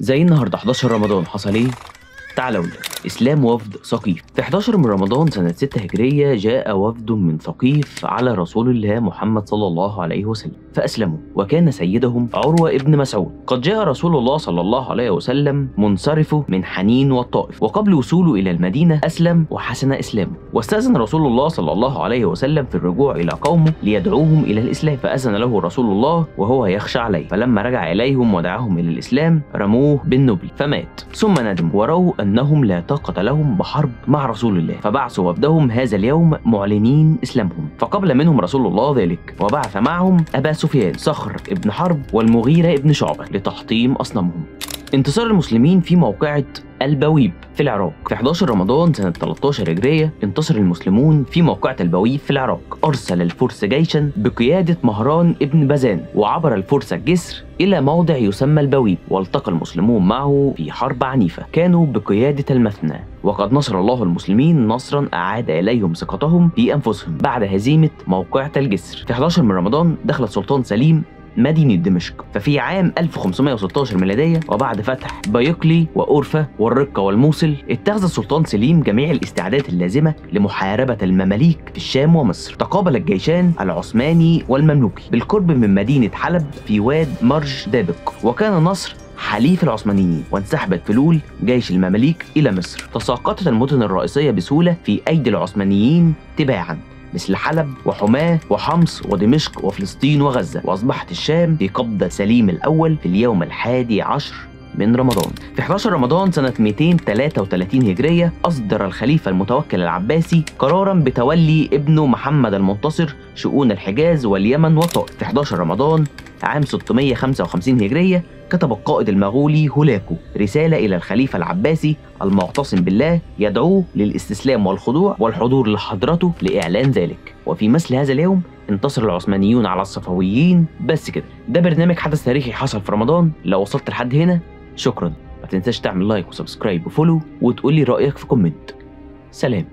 زي النهارده 11 رمضان حصل ايه؟ تعالوا لنا. إسلام وفد ثقيف. في 11 من رمضان سنة 6 هجرية جاء وفد من ثقيف على رسول الله محمد صلى الله عليه وسلم فأسلموا، وكان سيدهم عروة ابن مسعود. قد جاء رسول الله صلى الله عليه وسلم منصرفه من حنين والطائف، وقبل وصوله إلى المدينة أسلم وحسن إسلامه، واستأذن رسول الله صلى الله عليه وسلم في الرجوع إلى قومه ليدعوهم إلى الإسلام، فأذن له رسول الله وهو يخشى عليه، فلما رجع إليهم ودعاهم إلى الإسلام رموه بالنبل فمات، ثم ندموا وروا أنهم لا طاقة لهم بحرب مع رسول الله، فبعثوا وفدهم هذا اليوم معلنين إسلامهم، فقبل منهم رسول الله ذلك، وبعث معهم أبا سفيان صخر ابن حرب والمغيرة ابن شعبة لتحطيم أصنامهم. انتصار المسلمين في موقعة البويب في العراق. في 11 رمضان سنة 13 هجرية انتصر المسلمون في موقعة البويب في العراق. أرسل الفرس جيشا بقيادة مهران ابن بزان، وعبر الفرس الجسر إلى موضع يسمى البويب، والتقى المسلمون معه في حرب عنيفة كانوا بقيادة المثنى، وقد نصر الله المسلمين نصرا أعاد إليهم ثقتهم في أنفسهم بعد هزيمة موقعة الجسر. في 11 من رمضان دخل السلطان سليم مدينة دمشق، ففي عام 1516 ميلادية وبعد فتح بيقلي وأورفا والرقة والموصل اتخذ السلطان سليم جميع الاستعدادات اللازمة لمحاربة المماليك في الشام ومصر. تقابل الجيشان العثماني والمملوكي بالقرب من مدينة حلب في واد مرج دابق، وكان النصر حليف العثمانيين، وانسحبت فلول جيش المماليك إلى مصر. تساقطت المدن الرئيسية بسهولة في أيدي العثمانيين تباعا مثل حلب وحماة وحمص ودمشق وفلسطين وغزة، وأصبحت الشام في قبضة سليم الأول في اليوم 11 من رمضان. في 11 رمضان سنة 233 هجرية أصدر الخليفة المتوكل العباسي قرارا بتولي ابنه محمد المنتصر شؤون الحجاز واليمن والطائف. في 11 رمضان عام 655 هجرية كتب القائد المغولي هولاكو رسالة إلى الخليفة العباسي المعتصم بالله يدعوه للاستسلام والخضوع والحضور لحضرته لإعلان ذلك. وفي مثل هذا اليوم انتصر العثمانيون على الصفويين. بس كده، ده برنامج حدث تاريخي حصل في رمضان. لو وصلت لحد هنا شكرا، ما تنساش تعمل لايك وسبسكرايب وفولو، وتقولي رأيك في كومنت. سلام.